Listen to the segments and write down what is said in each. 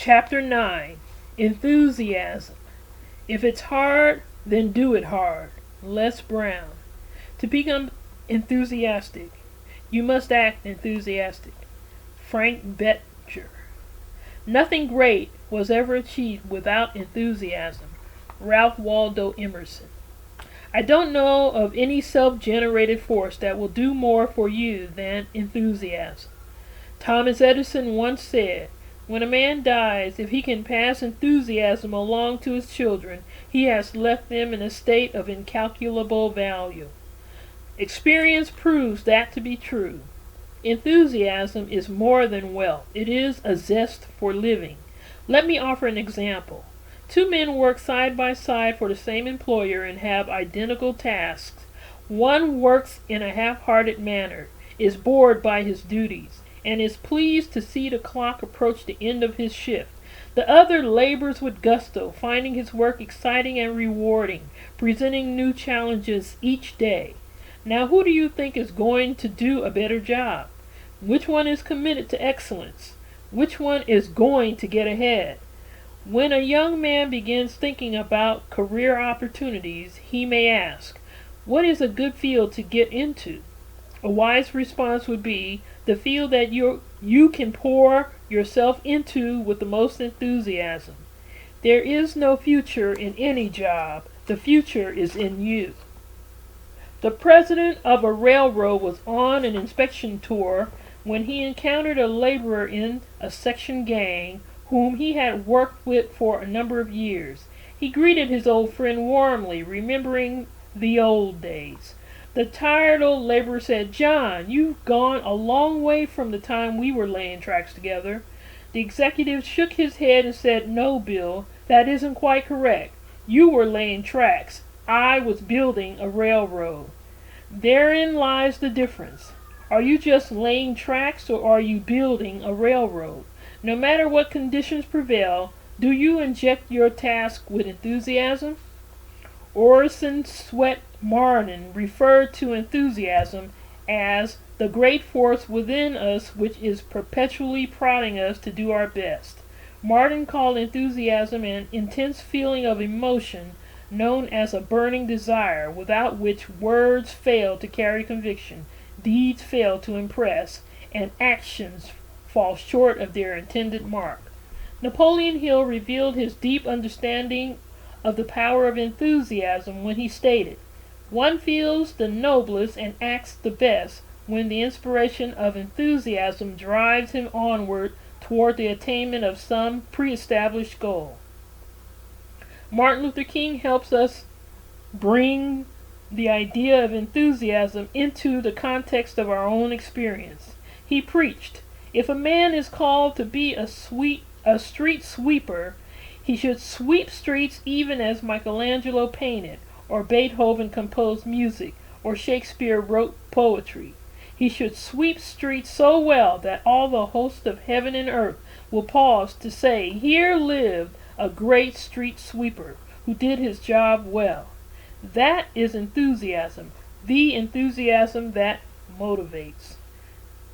Chapter 9. Enthusiasm. If it's hard, then do it hard. Les Brown. To become enthusiastic, you must act enthusiastic. Frank Betcher. Nothing great was ever achieved without enthusiasm. Ralph Waldo Emerson. I don't know of any self-generated force that will do more for you than enthusiasm. Thomas Edison once said, when a man dies, if he can pass enthusiasm along to his children, he has left them in a state of incalculable value. Experience proves that to be true. Enthusiasm is more than wealth. It is a zest for living. Let me offer an example. Two men work side by side for the same employer and have identical tasks. One works in a half-hearted manner, is bored by his duties, and is pleased to see the clock approach the end of his shift. The other labors with gusto, finding his work exciting and rewarding, presenting new challenges each day. Now, who do you think is going to do a better job? Which one is committed to excellence? Which one is going to get ahead? When a young man begins thinking about career opportunities, he may ask, what is a good field to get into? A wise response would be, the field that you can pour yourself into with the most enthusiasm. There is no future in any job. The future is in you. The president of a railroad was on an inspection tour when he encountered a laborer in a section gang whom he had worked with for a number of years. He greeted his old friend warmly, remembering the old days. The tired old laborer said, John, you've gone a long way from the time we were laying tracks together. The executive shook his head and said, no, Bill, that isn't quite correct. You were laying tracks. I was building a railroad. Therein lies the difference. Are you just laying tracks or are you building a railroad? No matter what conditions prevail, do you inject your task with enthusiasm? Orson Swett Marden referred to enthusiasm as the great force within us which is perpetually prodding us to do our best. Marden called enthusiasm an intense feeling of emotion known as a burning desire, without which words fail to carry conviction, deeds fail to impress, and actions fall short of their intended mark. Napoleon Hill revealed his deep understanding of the power of enthusiasm when he stated, one feels the noblest and acts the best when the inspiration of enthusiasm drives him onward toward the attainment of some pre-established goal. Martin Luther King helps us bring the idea of enthusiasm into the context of our own experience. He preached, if a man is called to be a street sweeper, he should sweep streets even as Michelangelo painted, or Beethoven composed music, or Shakespeare wrote poetry. He should sweep streets so well that all the host of heaven and earth will pause to say, here lived a great street sweeper who did his job well. That is enthusiasm, the enthusiasm that motivates.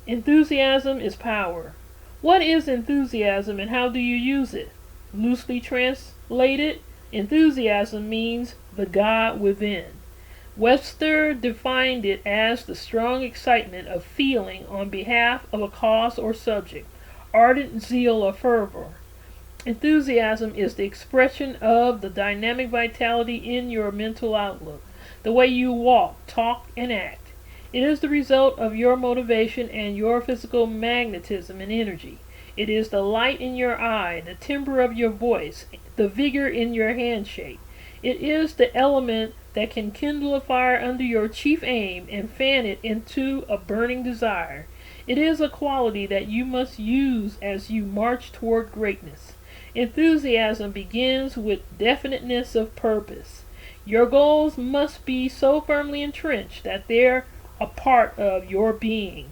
Enthusiasm is power. What is enthusiasm and how do you use it? Loosely translated, enthusiasm means the God within. Webster defined it as the strong excitement of feeling on behalf of a cause or subject, ardent zeal or fervor. Enthusiasm is the expression of the dynamic vitality in your mental outlook, the way you walk, talk, and act. It is the result of your motivation and your physical magnetism and energy. It is the light in your eye, the timbre of your voice, the vigor in your handshake. It is the element that can kindle a fire under your chief aim and fan it into a burning desire. It is a quality that you must use as you march toward greatness. Enthusiasm begins with definiteness of purpose. Your goals must be so firmly entrenched that they're a part of your being.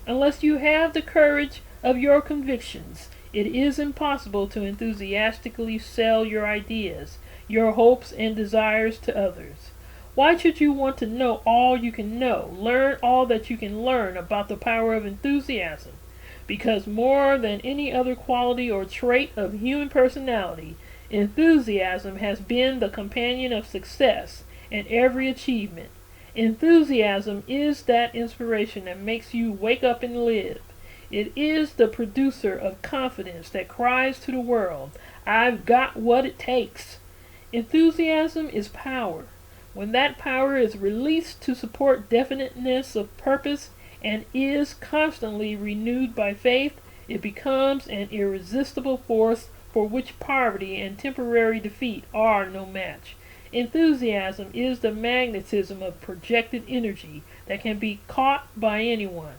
Unless you have the courage of your convictions, it is impossible to enthusiastically sell your ideas, your hopes and desires to others. Why should you want to know all you can know, learn all that you can learn about the power of enthusiasm? because more than any other quality or trait of human personality, enthusiasm has been the companion of success and every achievement. Enthusiasm is that inspiration that makes you wake up and live. It is the producer of confidence that cries to the world, "I've got what it takes." Enthusiasm is power. When that power is released to support definiteness of purpose and is constantly renewed by faith, it becomes an irresistible force for which poverty and temporary defeat are no match. Enthusiasm is the magnetism of projected energy that can be caught by anyone.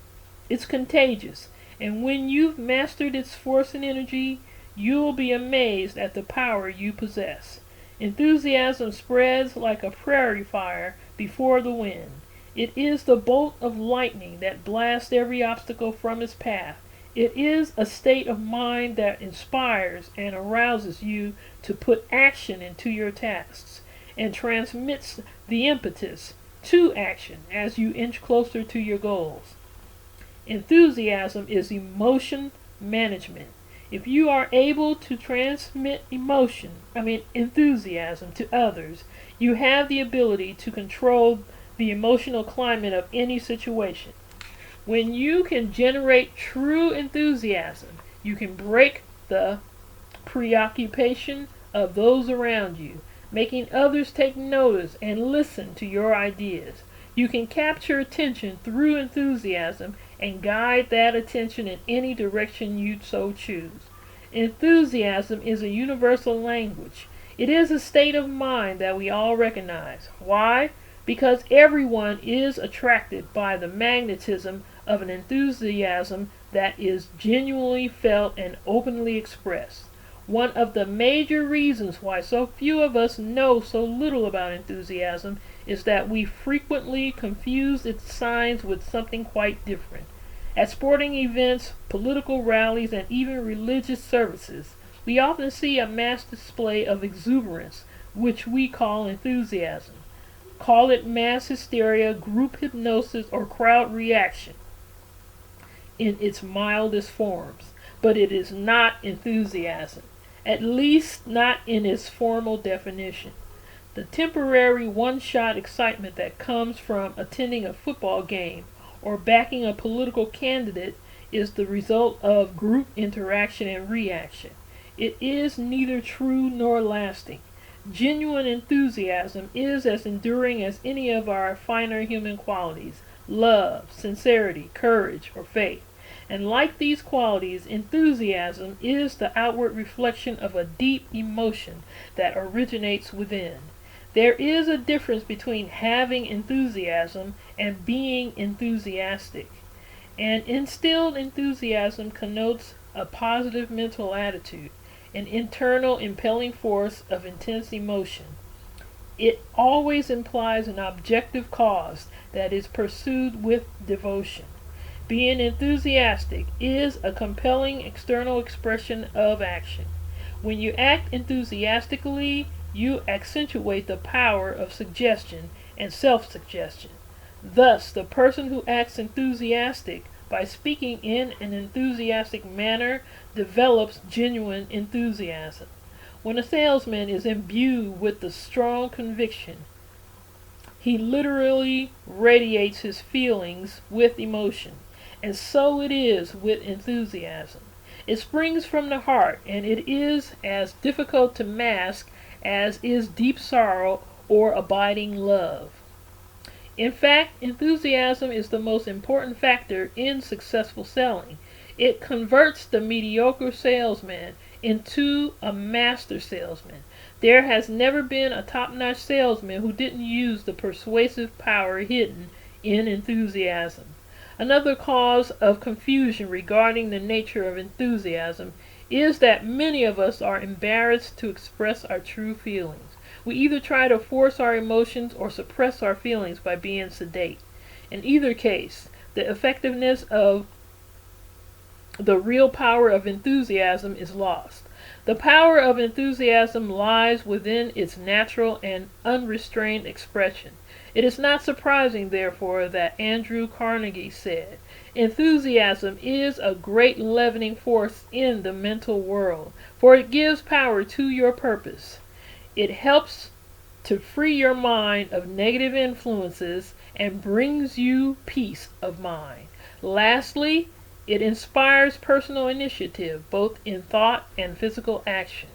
It's contagious, and when you've mastered its force and energy, you'll be amazed at the power you possess. Enthusiasm spreads like a prairie fire before the wind. It is the bolt of lightning that blasts every obstacle from its path. It is a state of mind that inspires and arouses you to put action into your tasks, and transmits the impetus to action as you inch closer to your goals. Enthusiasm is emotion management. If you are able to transmit enthusiasm to others, you have the ability to control the emotional climate of any situation. When you can generate true enthusiasm, you can break the preoccupation of those around you, making others take notice and listen to your ideas. You can capture attention through enthusiasm and guide that attention in any direction you so choose. Enthusiasm is a universal language. It is a state of mind that we all recognize. Why? Because everyone is attracted by the magnetism of an enthusiasm that is genuinely felt and openly expressed. One of the major reasons why so few of us know so little about enthusiasm is that we frequently confuse its signs with something quite different. At sporting events, political rallies, and even religious services, we often see a mass display of exuberance, which we call enthusiasm. Call it mass hysteria, group hypnosis, or crowd reaction in its mildest forms. But it is not enthusiasm, at least not in its formal definition. The temporary one-shot excitement that comes from attending a football game or backing a political candidate is the result of group interaction and reaction. It is neither true nor lasting. Genuine enthusiasm is as enduring as any of our finer human qualities: love, sincerity, courage, or faith. And like these qualities, enthusiasm is the outward reflection of a deep emotion that originates within. There is a difference between having enthusiasm and being enthusiastic. And instilled enthusiasm connotes a positive mental attitude, an internal impelling force of intense emotion. It always implies an objective cause that is pursued with devotion. Being enthusiastic is a compelling external expression of action. When you act enthusiastically, you accentuate the power of suggestion and self-suggestion. Thus, the person who acts enthusiastic by speaking in an enthusiastic manner develops genuine enthusiasm. When a salesman is imbued with the strong conviction, he literally radiates his feelings with emotion. And so it is with enthusiasm. It springs from the heart, and it is as difficult to mask as is deep sorrow or abiding love. In fact, enthusiasm is the most important factor in successful selling. It converts the mediocre salesman into a master salesman. There has never been a top-notch salesman who didn't use the persuasive power hidden in enthusiasm. Another cause of confusion regarding the nature of enthusiasm is that many of us are embarrassed to express our true feelings. We either try to force our emotions or suppress our feelings by being sedate. In either case, the effectiveness of the real power of enthusiasm is lost. The power of enthusiasm lies within its natural and unrestrained expression. It is not surprising, therefore, that Andrew Carnegie said, "Enthusiasm is a great leavening force in the mental world, for it gives power to your purpose. It helps to free your mind of negative influences and brings you peace of mind. Lastly, it inspires personal initiative, both in thought and physical action.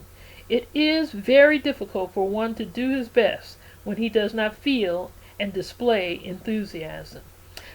It is very difficult for one to do his best when he does not feel and display enthusiasm.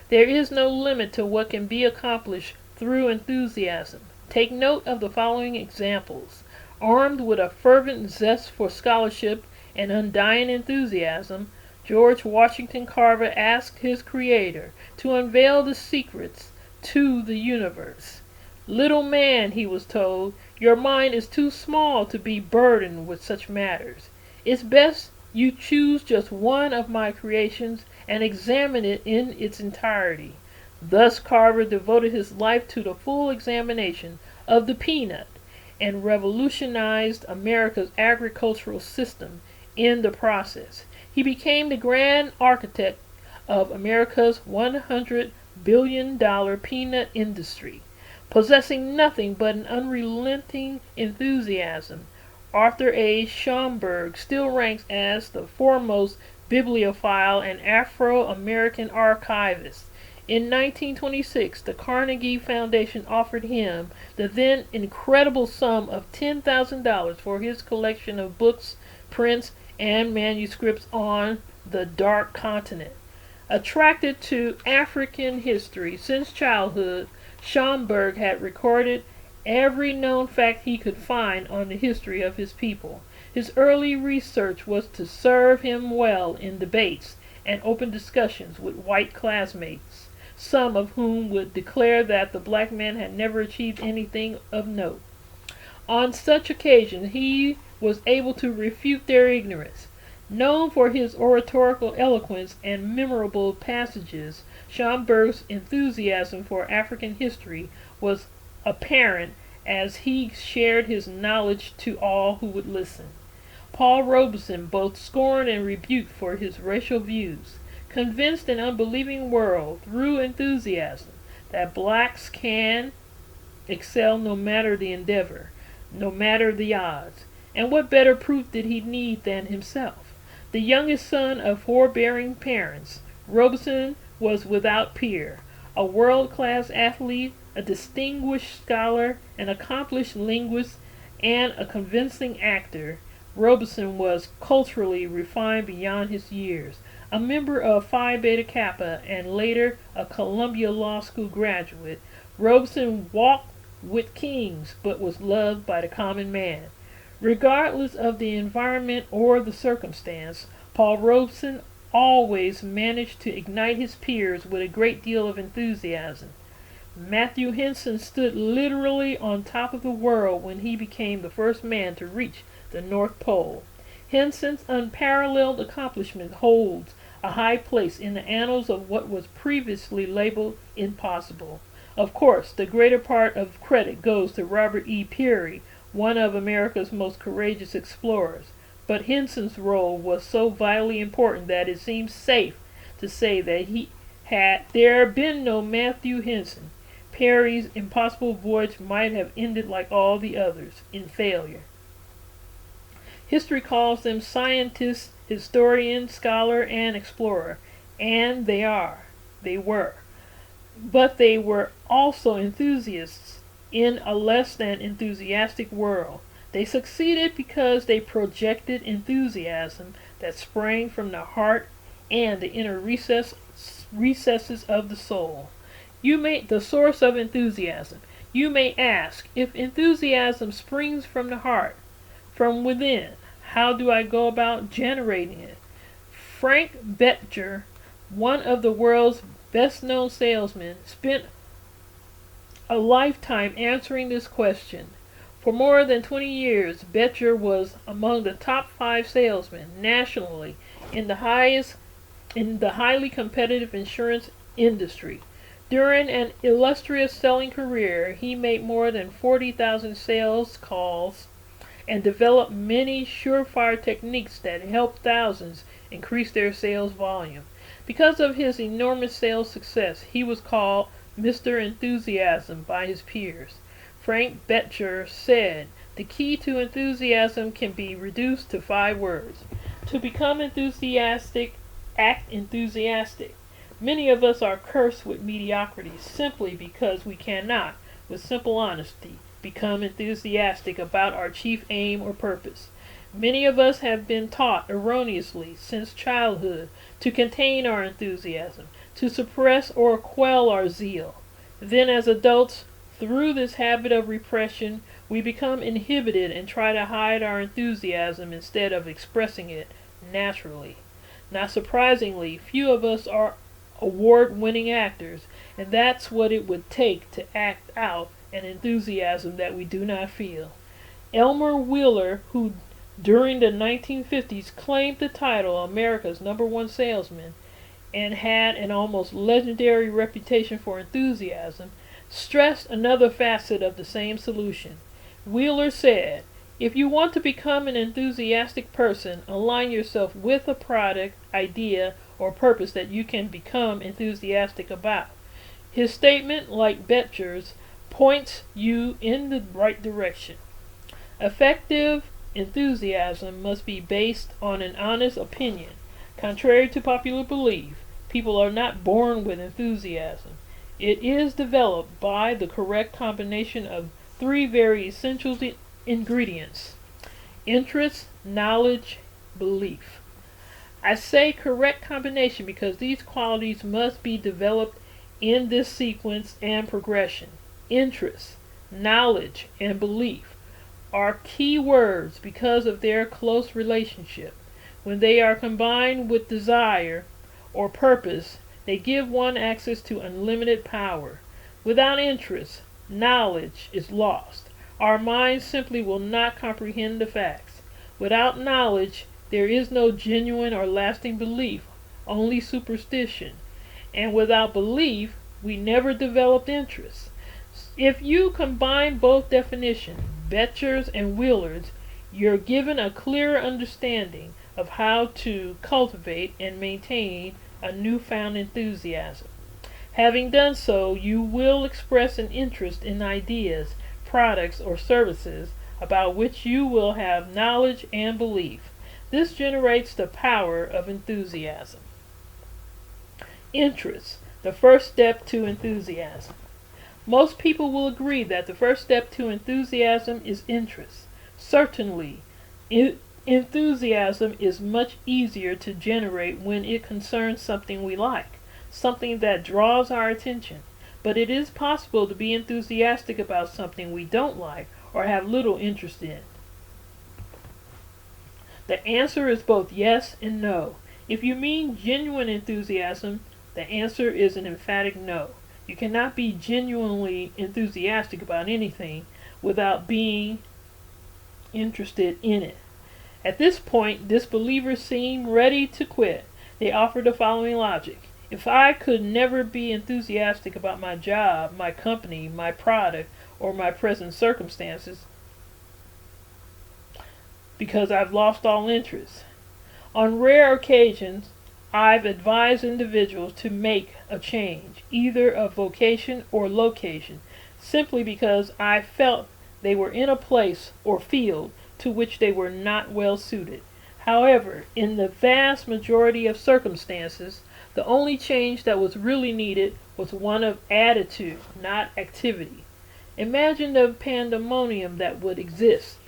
There is no limit to what can be accomplished through enthusiasm. Take note of the following examples. Armed with a fervent zest for scholarship and undying enthusiasm, George Washington Carver asked his Creator to unveil the secrets to the universe. "Little man," he was told, "your mind is too small to be burdened with such matters. It's best you choose just one of my creations and examine it in its entirety." Thus Carver devoted his life to the full examination of the peanut and revolutionized America's agricultural system in the process. He became the grand architect of America's $100 billion peanut industry. Possessing nothing but an unrelenting enthusiasm, Arthur A. Schomburg still ranks as the foremost bibliophile and Afro-American archivist. In 1926, the Carnegie Foundation offered him the then incredible sum of $10,000 for his collection of books, prints, and manuscripts on the Dark Continent. Attracted to African history since childhood, Schomburg had recorded every known fact he could find on the history of his people. His early research was to serve him well in debates and open discussions with white classmates, some of whom would declare that the black man had never achieved anything of note. On such occasions he was able to refute their ignorance. Known for his oratorical eloquence and memorable passages, Schomburg's enthusiasm for African history was apparent as he shared his knowledge to all who would listen. Paul Robeson both scorned and rebuked for his racial views, convinced an unbelieving world through enthusiasm that blacks can excel no matter the endeavor, no matter the odds. And what better proof did he need than himself? The youngest son of forbearing parents, Robeson was without peer, a world-class athlete, a distinguished scholar, an accomplished linguist, and a convincing actor. Robeson was culturally refined beyond his years. A member of Phi Beta Kappa and later a Columbia Law School graduate, Robeson walked with kings but was loved by the common man. Regardless of the environment or the circumstance, Paul Robeson always managed to ignite his peers with a great deal of enthusiasm. Matthew Henson stood literally on top of the world when he became the first man to reach the North Pole. Henson's unparalleled accomplishment holds a high place in the annals of what was previously labeled impossible. Of course, the greater part of credit goes to Robert E. Peary, one of America's most courageous explorers. But Henson's role was so vitally important that it seems safe to say that had there been no Matthew Henson, Peary's impossible voyage might have ended like all the others, in failure. History calls them scientist, historian, scholar, and explorer, and they were. But they were also enthusiasts in a less than enthusiastic world. They succeeded because they projected enthusiasm that sprang from the heart and the inner recesses of the soul. The source of enthusiasm. You may ask, if enthusiasm springs from the heart, from within, how do I go about generating it? Frank Betjer, one of the world's best-known salesmen, spent a lifetime answering this question. For more than 20 years, Betjer was among the top 5 salesmen nationally in the highly competitive insurance industry. During an illustrious selling career, he made more than 40,000 sales calls and developed many surefire techniques that helped thousands increase their sales volume. Because of his enormous sales success, he was called Mr. Enthusiasm by his peers. Frank Bettger said, "The key to enthusiasm can be reduced to 5 words. To become enthusiastic, act enthusiastic." Many of us are cursed with mediocrity simply because we cannot, with simple honesty, become enthusiastic about our chief aim or purpose. Many of us have been taught erroneously since childhood to contain our enthusiasm, to suppress or quell our zeal. Then as adults, through this habit of repression, we become inhibited and try to hide our enthusiasm instead of expressing it naturally. Not surprisingly, few of us are award-winning actors, and that's what it would take to act out an enthusiasm that we do not feel. Elmer Wheeler, who during the 1950s claimed the title America's #1 salesman and had an almost legendary reputation for enthusiasm, stressed another facet of the same solution. Wheeler said, "If you want to become an enthusiastic person, align yourself with a product, idea, or purpose that you can become enthusiastic about." His statement, like Bettger's, points you in the right direction. Effective enthusiasm must be based on an honest opinion. Contrary to popular belief, people are not born with enthusiasm. It is developed by the correct combination of 3 very essential ingredients: interest, knowledge, belief. I say correct combination because these qualities must be developed in this sequence and progression. Interest, knowledge, and belief are key words because of their close relationship. When they are combined with desire or purpose, they give one access to unlimited power. Without interest, knowledge is lost. Our minds simply will not comprehend the facts. Without knowledge, there is no genuine or lasting belief, only superstition. And without belief, we never developed interest. If you combine both definitions, Bettger's and Wheeler's, you're given a clearer understanding of how to cultivate and maintain a newfound enthusiasm. Having done so, you will express an interest in ideas, products, or services about which you will have knowledge and belief. This generates the power of enthusiasm. Interest, the first step to enthusiasm. Most people will agree that the first step to enthusiasm is interest. Certainly, enthusiasm is much easier to generate when it concerns something we like, something that draws our attention. But it is possible to be enthusiastic about something we don't like or have little interest in. The answer is both yes and no. If you mean genuine enthusiasm, the answer is an emphatic no. You cannot be genuinely enthusiastic about anything without being interested in it. At this point, disbelievers seem ready to quit. They offer the following logic: if I could never be enthusiastic about my job, my company, my product, or my present circumstances because I've lost all interest. On rare occasions, I've advised individuals to make a change, either of vocation or location, simply because I felt they were in a place or field to which they were not well suited. However, in the vast majority of circumstances, the only change that was really needed was one of attitude, not activity. Imagine the pandemonium that would exist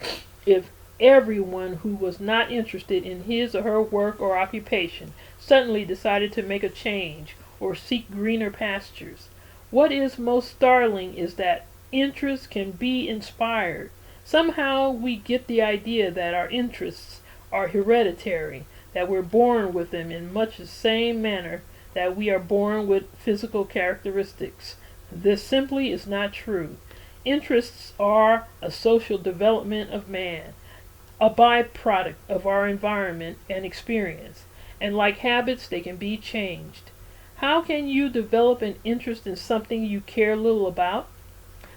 if everyone who was not interested in his or her work or occupation suddenly decided to make a change or seek greener pastures. What is most startling is that interest can be inspired. Somehow we get the idea that our interests are hereditary, that we're born with them in much the same manner that we are born with physical characteristics. This simply is not true. Interests are a social development of man, a byproduct of our environment and experience, and like habits, they can be changed. How can you develop an interest in something you care little about?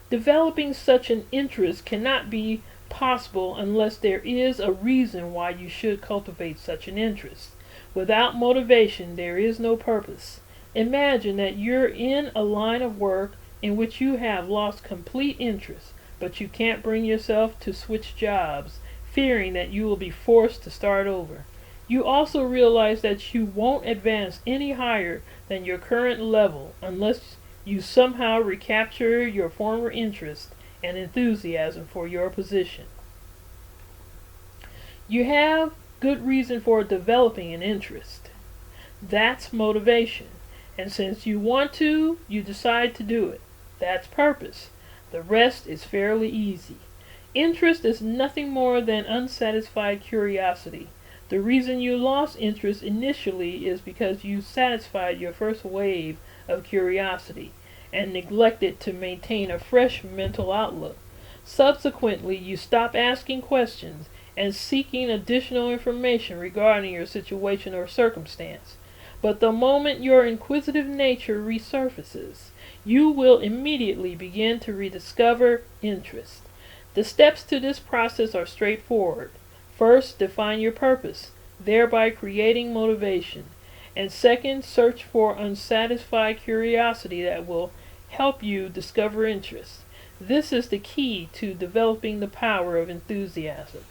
Developing such an interest cannot be possible unless there is a reason why you should cultivate such an interest. Without motivation, there is no purpose. Imagine that you're in a line of work in which you have lost complete interest, but you can't bring yourself to switch jobs, fearing that you will be forced to start over. You also realize that you won't advance any higher than your current level unless you somehow recapture your former interest and enthusiasm for your position. You have good reason for developing an interest. That's motivation. And since you want to, you decide to do it. That's purpose. The rest is fairly easy. Interest is nothing more than unsatisfied curiosity. The reason you lost interest initially is because you satisfied your first wave of curiosity and neglected to maintain a fresh mental outlook. Subsequently, you stop asking questions and seeking additional information regarding your situation or circumstance. But the moment your inquisitive nature resurfaces, you will immediately begin to rediscover interest. The steps to this process are straightforward. First, define your purpose, thereby creating motivation. And second, search for unsatisfied curiosity that will help you discover interest. This is the key to developing the power of enthusiasm.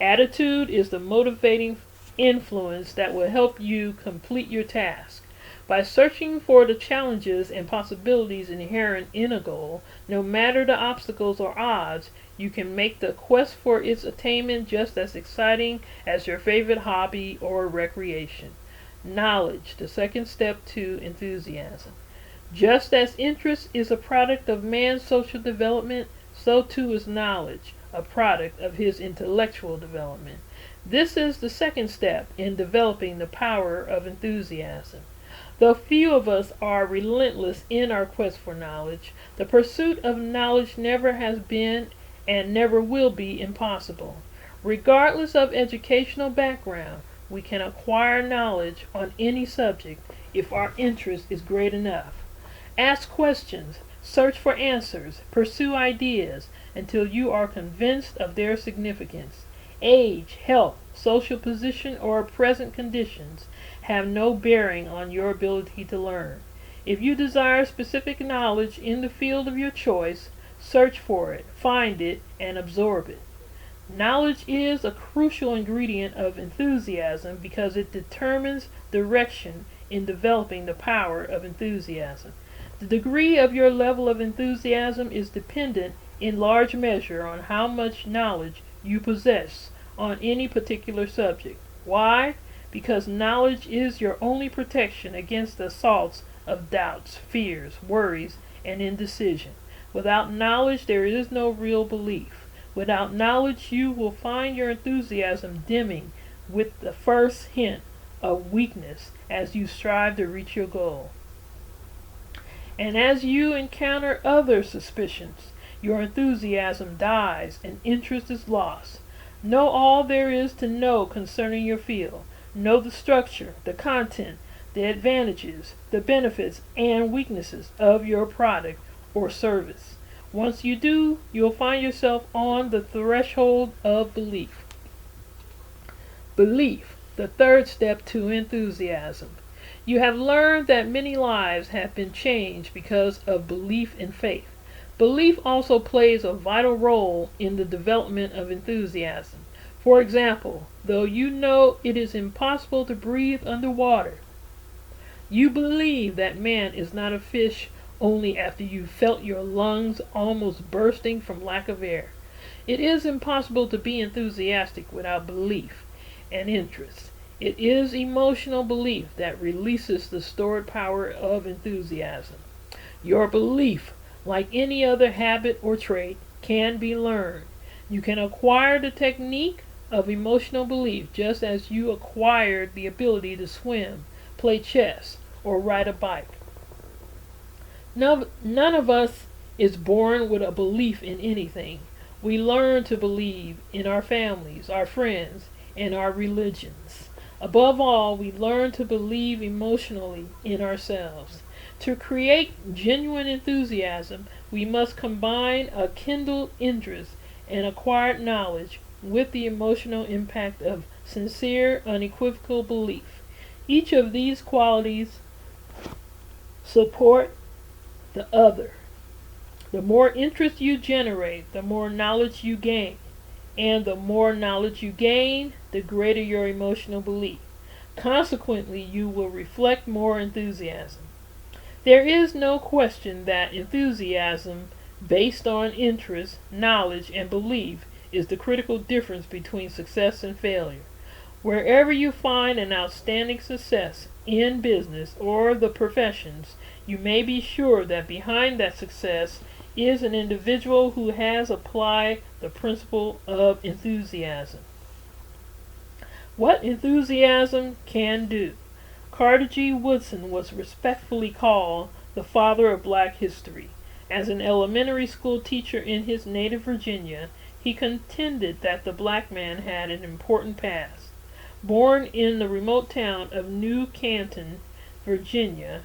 Attitude is the motivating influence that will help you complete your task. By searching for the challenges and possibilities inherent in a goal, no matter the obstacles or odds, you can make the quest for its attainment just as exciting as your favorite hobby or recreation. Knowledge, the second step to enthusiasm. Just as interest is a product of man's social development, so too is knowledge, a product of his intellectual development. This is the second step in developing the power of enthusiasm. Though few of us are relentless in our quest for knowledge, the pursuit of knowledge never has been and never will be impossible. Regardless of educational background, we can acquire knowledge on any subject if our interest is great enough. Ask questions, search for answers, pursue ideas until you are convinced of their significance. Age, health, social position, or present conditions have no bearing on your ability to learn. If you desire specific knowledge in the field of your choice, search for it, find it, and absorb it. Knowledge is a crucial ingredient of enthusiasm because it determines direction in developing the power of enthusiasm. The degree of your level of enthusiasm is dependent in large measure on how much knowledge you possess on any particular subject. Why? Because knowledge is your only protection against the assaults of doubts, fears, worries, and indecision. Without knowledge, there is no real belief. Without knowledge, you will find your enthusiasm dimming with the first hint of weakness as you strive to reach your goal. And as you encounter other suspicions, your enthusiasm dies and interest is lost. Know all there is to know concerning your field. Know the structure, the content, the advantages, the benefits, and weaknesses of your product or service. Once you do, you'll find yourself on the threshold of belief. Belief, the third step to enthusiasm. You have learned that many lives have been changed because of belief and faith. Belief also plays a vital role in the development of enthusiasm. For example, though you know it is impossible to breathe underwater, you believe that man is not a fish only after you felt your lungs almost bursting from lack of air. It is impossible to be enthusiastic without belief and interest. It is emotional belief that releases the stored power of enthusiasm. Your belief, like any other habit or trait, can be learned. You can acquire the technique of emotional belief just as you acquired the ability to swim, play chess, or ride a bike. None of us is born with a belief in anything. We learn to believe in our families, our friends, and our religions. Above all, we learn to believe emotionally in ourselves. To create genuine enthusiasm, we must combine a kindled interest and acquired knowledge with the emotional impact of sincere, unequivocal belief. Each of these qualities support the other. The more interest you generate, the more knowledge you gain. And the more knowledge you gain, the greater your emotional belief. Consequently, you will reflect more enthusiasm. There is no question that enthusiasm based on interest, knowledge, and belief is the critical difference between success and failure. Wherever you find an outstanding success in business or the professions, you may be sure that behind that success is an individual who has applied the principle of enthusiasm. What enthusiasm can do. Carter G. Woodson was respectfully called the father of black history. As an elementary school teacher in his native Virginia, he contended that the black man had an important past. Born in the remote town of New Canton, Virginia,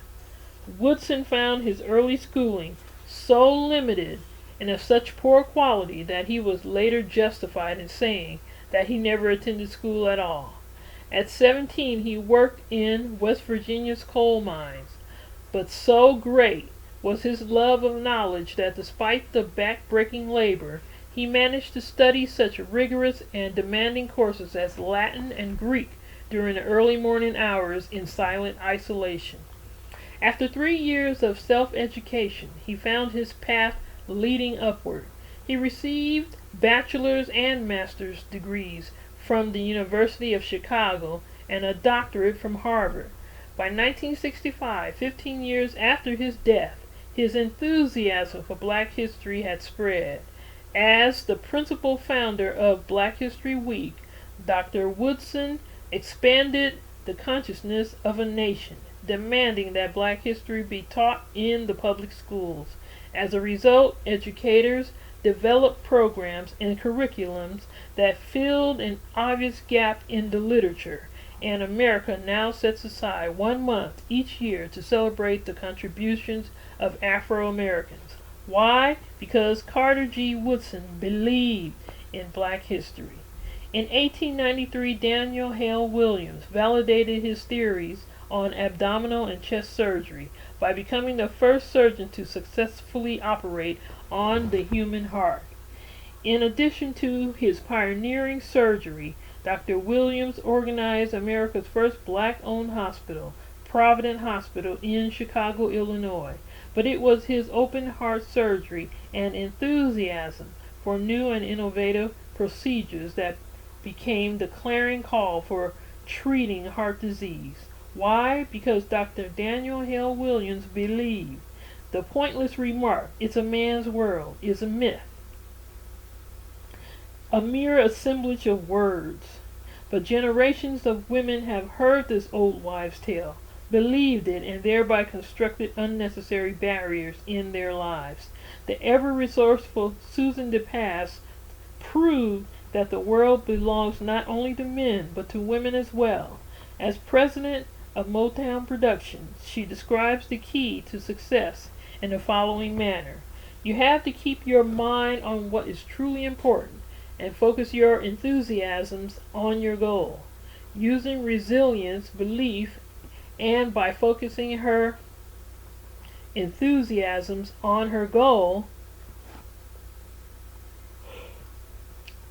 Woodson found his early schooling so limited and of such poor quality that he was later justified in saying that he never attended school at all. At 17, he worked in West Virginia's coal mines, but so great was his love of knowledge that despite the back-breaking labor, he managed to study such rigorous and demanding courses as Latin and Greek during the early morning hours in silent isolation. After 3 years of self-education, he found his path leading upward. He received bachelor's and master's degrees from the University of Chicago and a doctorate from Harvard. By 1965, 15 years after his death, his enthusiasm for black history had spread. As the principal founder of Black History Week, Dr. Woodson expanded the consciousness of a nation, demanding that black history be taught in the public schools. As a result, educators developed programs and curriculums that filled an obvious gap in the literature, and America now sets aside 1 month each year to celebrate the contributions of Afro-Americans. Why? Because Carter G. Woodson believed in black history. In 1893, Daniel Hale Williams validated his theories on abdominal and chest surgery by becoming the first surgeon to successfully operate on the human heart. In addition to his pioneering surgery, Dr. Williams organized America's first black-owned hospital, Providence Hospital in Chicago, Illinois. But it was his open-heart surgery and enthusiasm for new and innovative procedures that became the clarion call for treating heart disease. Why? Because Dr. Daniel Hale Williams believed the pointless remark, "It's a man's world," is a myth, a mere assemblage of words. But generations of women have heard this old wives' tale, believed it, and thereby constructed unnecessary barriers in their lives. The ever-resourceful Susan DePass proved that the world belongs not only to men, but to women as well. As president of Motown Productions, she describes the key to success in the following manner. You have to keep your mind on what is truly important and focus your enthusiasms on your goal. Using resilience, belief, and by focusing her enthusiasms on her goal,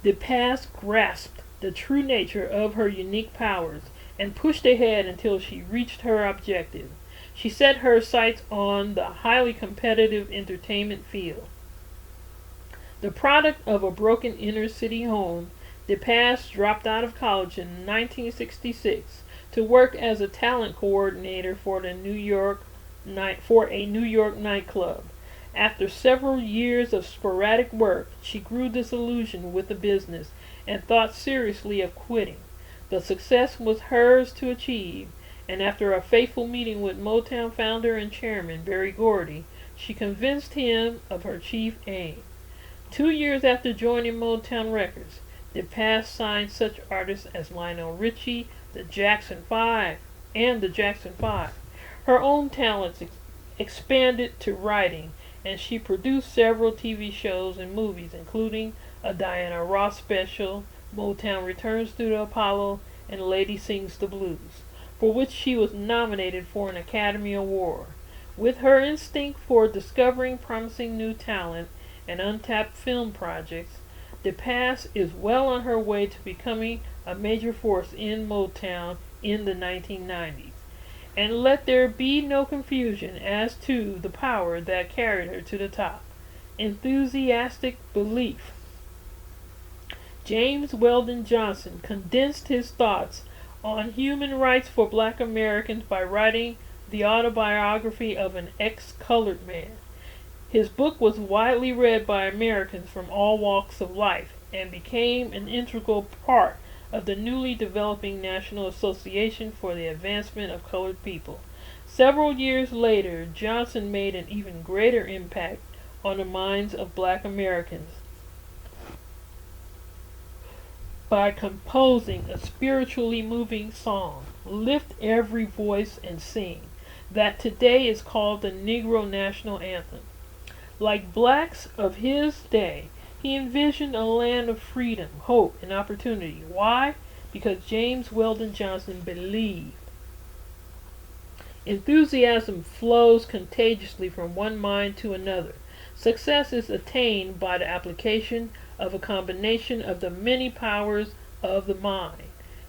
DePass grasped the true nature of her unique powers and pushed ahead until she reached her objective. She set her sights on the highly competitive entertainment field. The product of a broken inner-city home, DePass dropped out of college in 1966 to work as a talent coordinator for a New York nightclub. After several years of sporadic work, she grew disillusioned with the business and thought seriously of quitting. But success was hers to achieve, and after a fateful meeting with Motown founder and chairman Berry Gordy, she convinced him of her chief aim. 2 years after joining Motown Records, DePass signed such artists as Lionel Richie, the Jackson 5, and the Jackson 5. Her own talents expanded to writing, and she produced several TV shows and movies, including a Diana Ross special, Motown Returns to the Apollo, and Lady Sings the Blues, for which she was nominated for an Academy Award. With her instinct for discovering promising new talent and untapped film projects, DePass is well on her way to becoming a major force in Motown in the 1990s. And let there be no confusion as to the power that carried her to the top. Enthusiastic belief. James Weldon Johnson condensed his thoughts on human rights for black Americans by writing the autobiography of an ex-colored man. His book was widely read by Americans from all walks of life and became an integral part of the newly developing National Association for the Advancement of Colored People. Several years later, Johnson made an even greater impact on the minds of black Americans by composing a spiritually moving song, Lift Every Voice and Sing, that today is called the Negro National Anthem. Like blacks of his day, he envisioned a land of freedom, hope, and opportunity. Why? Because James Weldon Johnson believed. Enthusiasm flows contagiously from one mind to another. Success is attained by the application of a combination of the many powers of the mind.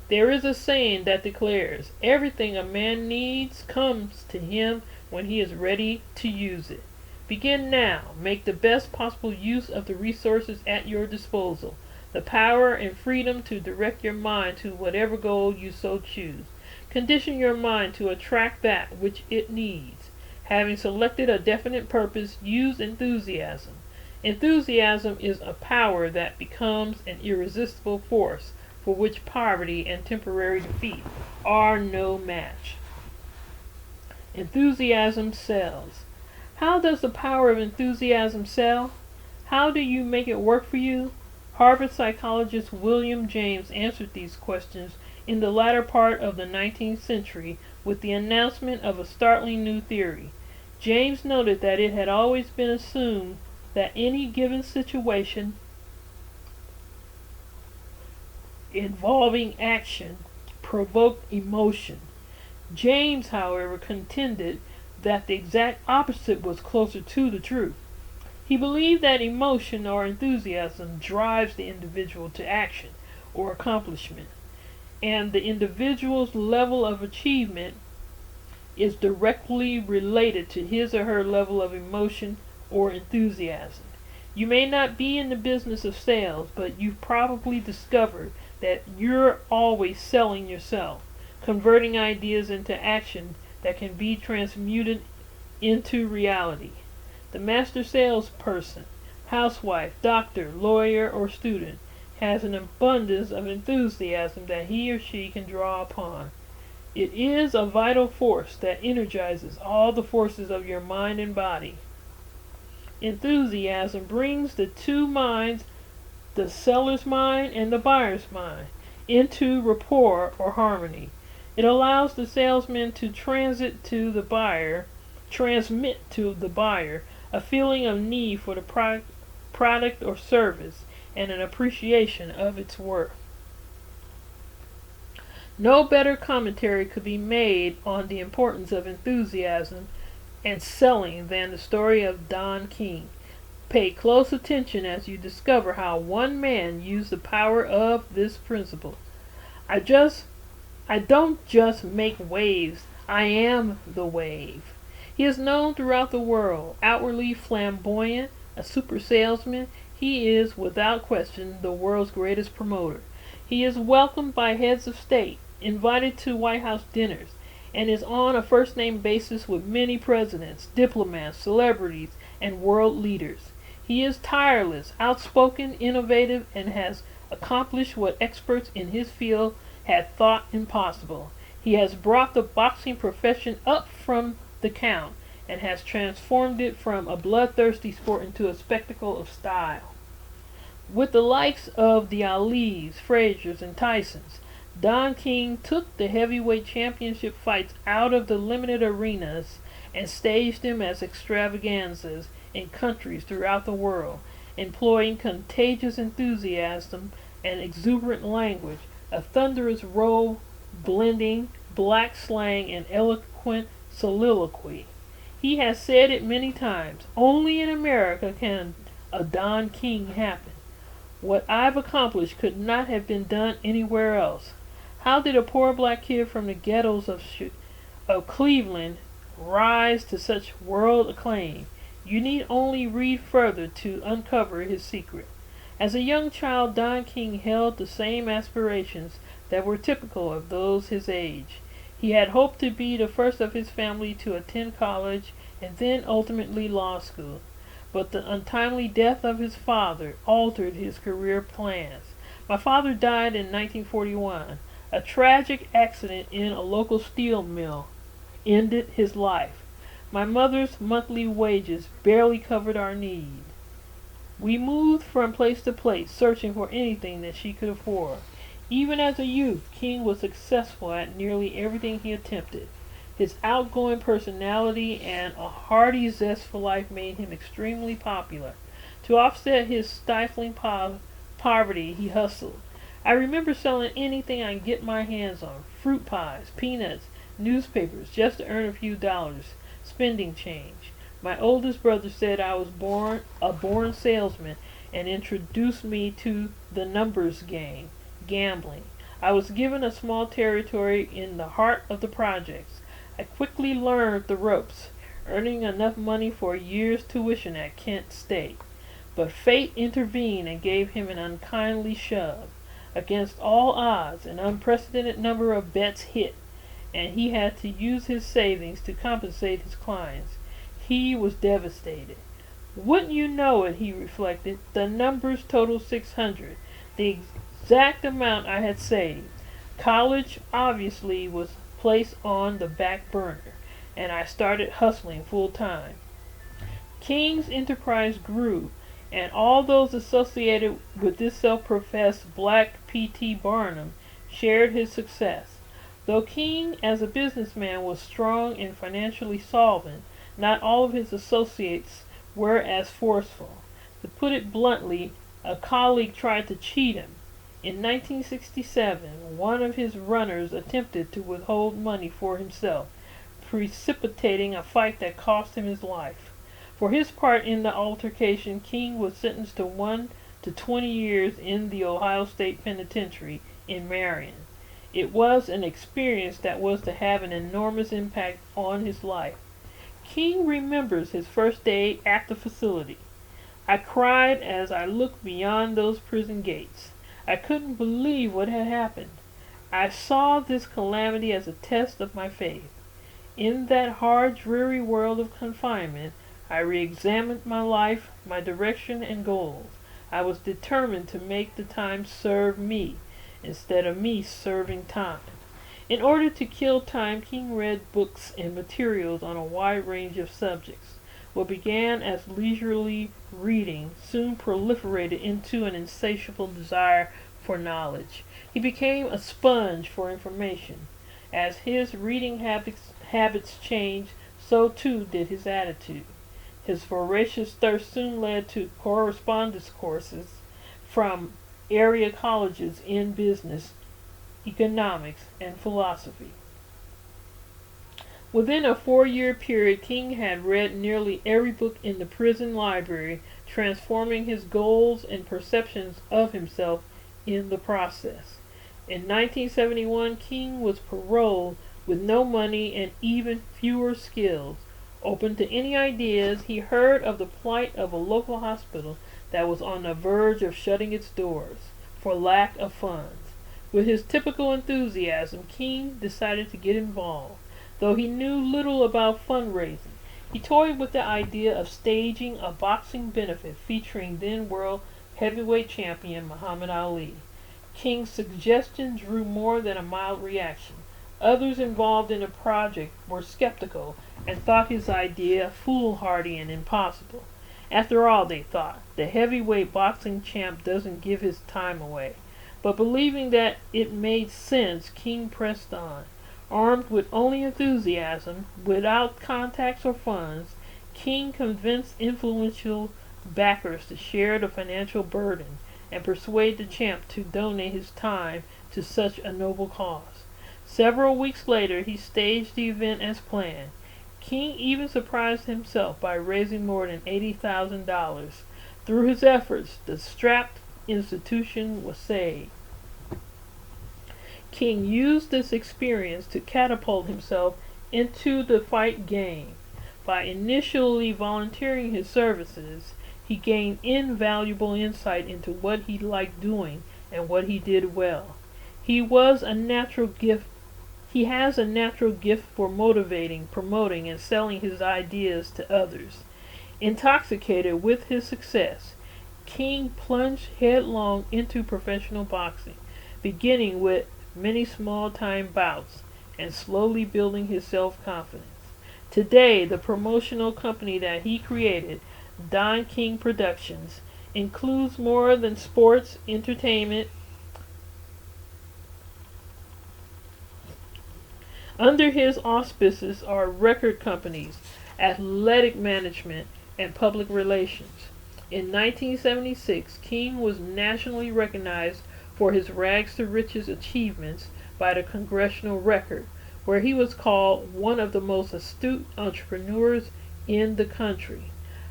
There is a saying that declares, everything a man needs comes to him when he is ready to use it. Begin now. Make the best possible use of the resources at your disposal, the power and freedom to direct your mind to whatever goal you so choose. Condition your mind to attract that which it needs. Having selected a definite purpose, use enthusiasm. Enthusiasm is a power that becomes an irresistible force for which poverty and temporary defeat are no match. Enthusiasm sells. How does the power of enthusiasm sell? How do you make it work for you? Harvard psychologist William James answered these questions in the latter part of the 19th century with the announcement of a startling new theory. James noted that it had always been assumed that any given situation involving action provoked emotion. James, however, contended that the exact opposite was closer to the truth. He believed that emotion or enthusiasm drives the individual to action or accomplishment, and the individual's level of achievement is directly related to his or her level of emotion or enthusiasm. You may not be in the business of sales, but you've probably discovered that you're always selling yourself, converting ideas into action that can be transmuted into reality. The master salesperson, housewife, doctor, lawyer, or student has an abundance of enthusiasm that he or she can draw upon. It is a vital force that energizes all the forces of your mind and body. Enthusiasm brings the two minds, the seller's mind and the buyer's mind, into rapport or harmony. It allows the salesman to transmit to the buyer a feeling of need for the product or service and an appreciation of its worth. No better commentary could be made on the importance of enthusiasm and selling than the story of Don King. Pay close attention as you discover how one man used the power of this principle. I don't just make waves, I am the wave. He is known throughout the world. Outwardly flamboyant, a super salesman, he is, without question, the world's greatest promoter. He is welcomed by heads of state, invited to White House dinners, and is on a first-name basis with many presidents, diplomats, celebrities, and world leaders. He is tireless, outspoken, innovative, and has accomplished what experts in his field had thought impossible. He has brought the boxing profession up from the count and has transformed it from a bloodthirsty sport into a spectacle of style. With the likes of the Alis, Fraziers, and Tysons, Don King took the heavyweight championship fights out of the limited arenas and staged them as extravaganzas in countries throughout the world. employing contagious enthusiasm and exuberant language, a thunderous roll blending black slang and eloquent soliloquy. He has said it many times, only in America can a Don King happen. What I've accomplished could not have been done anywhere else. How did a poor black kid from the ghettos of Cleveland rise to such world acclaim? You need only read further to uncover his secret. As a young child, Don King held the same aspirations that were typical of those his age. He had hoped to be the first of his family to attend college and then ultimately law school. But the untimely death of his father altered his career plans. My father died in 1941. A tragic accident in a local steel mill ended his life. My mother's monthly wages barely covered our need. We moved from place to place, searching for anything that she could afford. Even as a youth, King was successful at nearly everything he attempted. His outgoing personality and a hearty zest for life made him extremely popular. To offset his stifling poverty, he hustled. I remember selling anything I could get my hands on, fruit pies, peanuts, newspapers, just to earn a few dollars, spending change. My oldest brother said I was a born salesman and introduced me to the numbers game, gambling. I was given a small territory in the heart of the projects. I quickly learned the ropes, earning enough money for a year's tuition at Kent State. But fate intervened and gave him an unkindly shove. Against all odds, an unprecedented number of bets hit, and he had to use his savings to compensate his clients. He was devastated. Wouldn't you know it, he reflected, the numbers totaled 600, the exact amount I had saved. College, obviously, was placed on the back burner, and I started hustling full time. King's enterprise grew, and all those associated with this self-professed black P.T. Barnum shared his success. Though King, as a businessman, was strong and financially solvent, not all of his associates were as forceful. To put it bluntly, a colleague tried to cheat him. In 1967, one of his runners attempted to withhold money for himself, precipitating a fight that cost him his life. For his part in the altercation, King was sentenced to 1 to 20 years in the Ohio State Penitentiary in Marion. It was an experience that was to have an enormous impact on his life. King remembers his first day at the facility. I cried as I looked beyond those prison gates. I couldn't believe what had happened. I saw this calamity as a test of my faith. In that hard, dreary world of confinement, I re-examined my life, my direction, and goals. I was determined to make the time serve me, instead of me serving time. In order to kill time, King read books and materials on a wide range of subjects. What began as leisurely reading soon proliferated into an insatiable desire for knowledge. He became a sponge for information. As his reading habits changed, so too did his attitude. His voracious thirst soon led to correspondence courses from area colleges in business, economics, and philosophy. Within a 4-year period, King had read nearly every book in the prison library, transforming his goals and perceptions of himself in the process. In 1971, King was paroled with no money and even fewer skills. Open to any ideas, he heard of the plight of a local hospital that was on the verge of shutting its doors for lack of funds. With his typical enthusiasm, King decided to get involved. Though he knew little about fundraising, he toyed with the idea of staging a boxing benefit featuring then world heavyweight champion Muhammad Ali. King's suggestion drew more than a mild reaction. Others involved in the project were skeptical and thought his idea foolhardy and impossible. After all, they thought, the heavyweight boxing champ doesn't give his time away. But believing that it made sense, King pressed on. Armed with only enthusiasm, without contacts or funds, King convinced influential backers to share the financial burden and persuade the champ to donate his time to such a noble cause. Several weeks later, he staged the event as planned. King even surprised himself by raising more than $80,000. Through his efforts, the strapped institution was saved. King used this experience to catapult himself into the fight game. By initially volunteering his services, he gained invaluable insight into what he liked doing and what he did well. He has a natural gift for motivating, promoting, and selling his ideas to others. Intoxicated with his success, King plunged headlong into professional boxing, beginning with many small-time bouts and slowly building his self-confidence. Today, the promotional company that he created, Don King Productions, includes more than sports entertainment. Under his auspices are record companies, athletic management, and public relations. In 1976, King was nationally recognized for his rags to riches achievements by the Congressional Record, where he was called one of the most astute entrepreneurs in the country.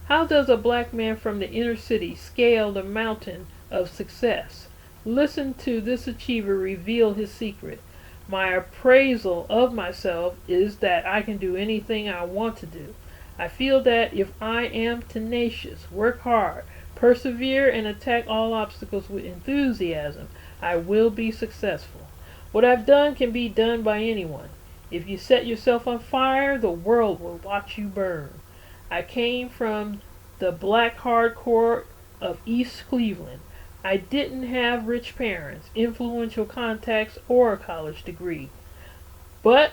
How does a black man from the inner city scale the mountain of success? Listen to this achiever reveal his secret. My appraisal of myself is that I can do anything I want to do. I feel that if I am tenacious, work hard, persevere, and attack all obstacles with enthusiasm, I will be successful. What I've done can be done by anyone. If you set yourself on fire, the world will watch you burn. I came from the black hardcore of East Cleveland. I didn't have rich parents, influential contacts, or a college degree. But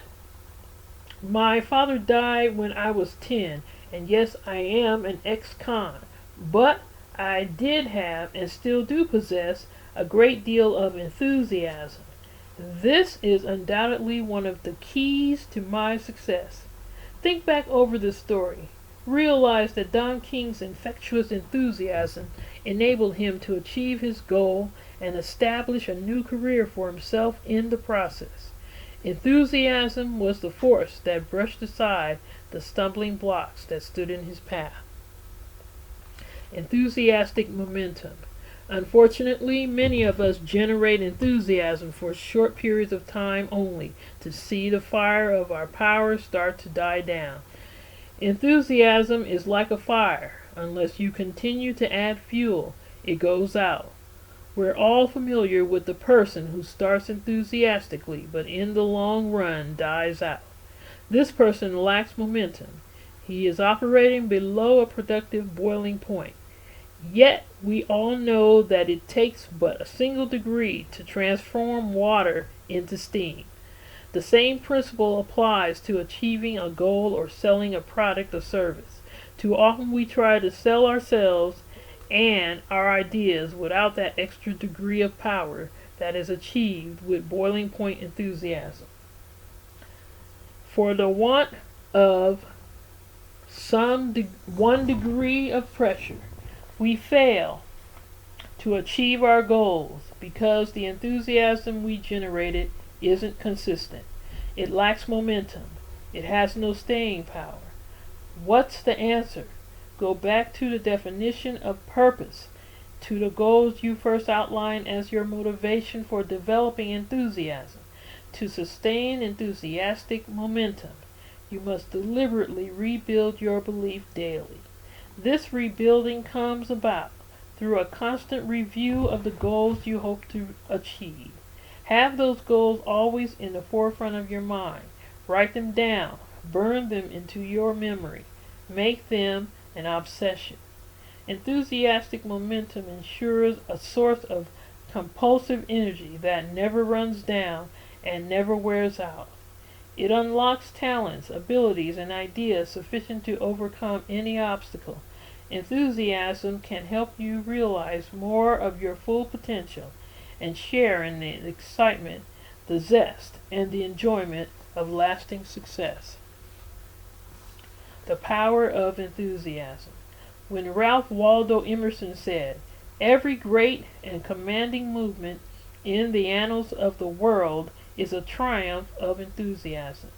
my father died when I was 10, and yes, I am an ex-con. But I did have, and still do possess, a great deal of enthusiasm. This is undoubtedly one of the keys to my success. Think back over this story. Realize that Don King's infectious enthusiasm enabled him to achieve his goal and establish a new career for himself in the process. Enthusiasm was the force that brushed aside the stumbling blocks that stood in his path. Enthusiastic momentum. Unfortunately, many of us generate enthusiasm for short periods of time only to see the fire of our power start to die down. Enthusiasm is like a fire. Unless you continue to add fuel, it goes out. We're all familiar with the person who starts enthusiastically, but in the long run dies out. This person lacks momentum. He is operating below a productive boiling point. Yet we all know that it takes but a single degree to transform water into steam. The same principle applies to achieving a goal or selling a product or service. Too often we try to sell ourselves and our ideas without that extra degree of power that is achieved with boiling point enthusiasm. For the want of one degree of pressure, we fail to achieve our goals because the enthusiasm we generated isn't consistent. It lacks momentum. It has no staying power. What's the answer? Go back to the definition of purpose, to the goals you first outlined as your motivation for developing enthusiasm. To sustain enthusiastic momentum, you must deliberately rebuild your belief daily. This rebuilding comes about through a constant review of the goals you hope to achieve. Have those goals always in the forefront of your mind. Write them down. Burn them into your memory. Make them an obsession. Enthusiastic momentum ensures a source of compulsive energy that never runs down and never wears out. It unlocks talents, abilities, and ideas sufficient to overcome any obstacle. Enthusiasm can help you realize more of your full potential and share in the excitement, the zest, and the enjoyment of lasting success. The power of enthusiasm. When Ralph Waldo Emerson said, "Every great and commanding movement in the annals of the world is a triumph of enthusiasm,"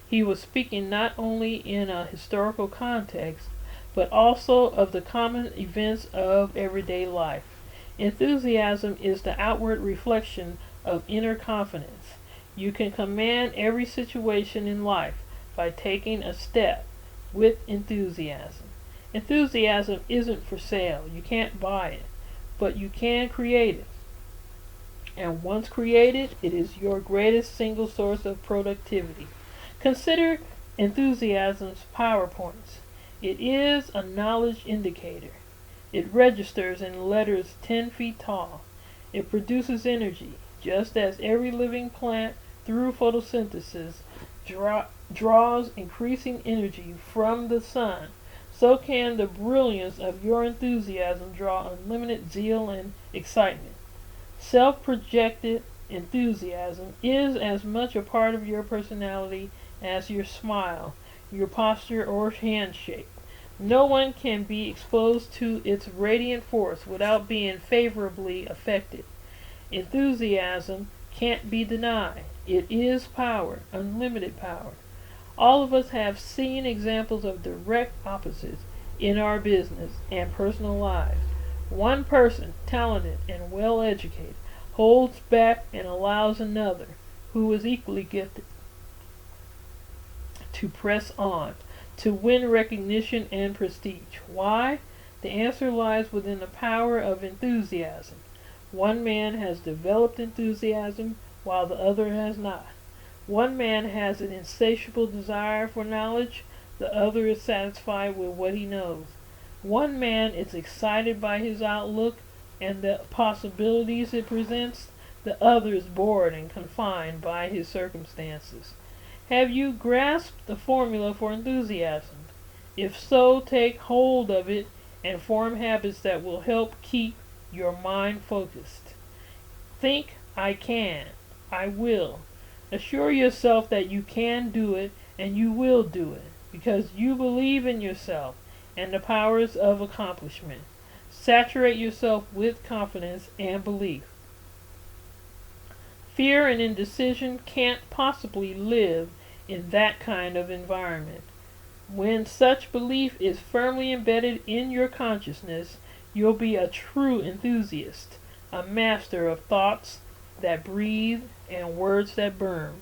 he was speaking not only in a historical context, but also of the common events of everyday life. Enthusiasm is the outward reflection of inner confidence. You can command every situation in life by taking a step with enthusiasm. Enthusiasm isn't for sale. You can't buy it, but you can create it. And once created, it is your greatest single source of productivity. Consider enthusiasm's PowerPoints. It is a knowledge indicator. It registers in letters 10 feet tall. It produces energy, just as every living plant through photosynthesis draws increasing energy from the sun. So can the brilliance of your enthusiasm draw unlimited zeal and excitement. Self-projected enthusiasm is as much a part of your personality as your smile, your posture, or handshake. No one can be exposed to its radiant force without being favorably affected. Enthusiasm can't be denied. It is power, unlimited power. All of us have seen examples of direct opposites in our business and personal lives. One person, talented and well educated, holds back and allows another, who is equally gifted, to press on, to win recognition and prestige. Why? The answer lies within the power of enthusiasm. One man has developed enthusiasm while the other has not. One man has an insatiable desire for knowledge, the other is satisfied with what he knows. One man is excited by his outlook and the possibilities it presents, the other is bored and confined by his circumstances. Have you grasped the formula for enthusiasm? If so, take hold of it and form habits that will help keep your mind focused. Think, I can, I will. Assure yourself that you can do it and you will do it because you believe in yourself and the powers of accomplishment. Saturate yourself with confidence and belief. Fear and indecision can't possibly live in that kind of environment. When such belief is firmly embedded in your consciousness, you'll be a true enthusiast, a master of thoughts that breathe and words that burn.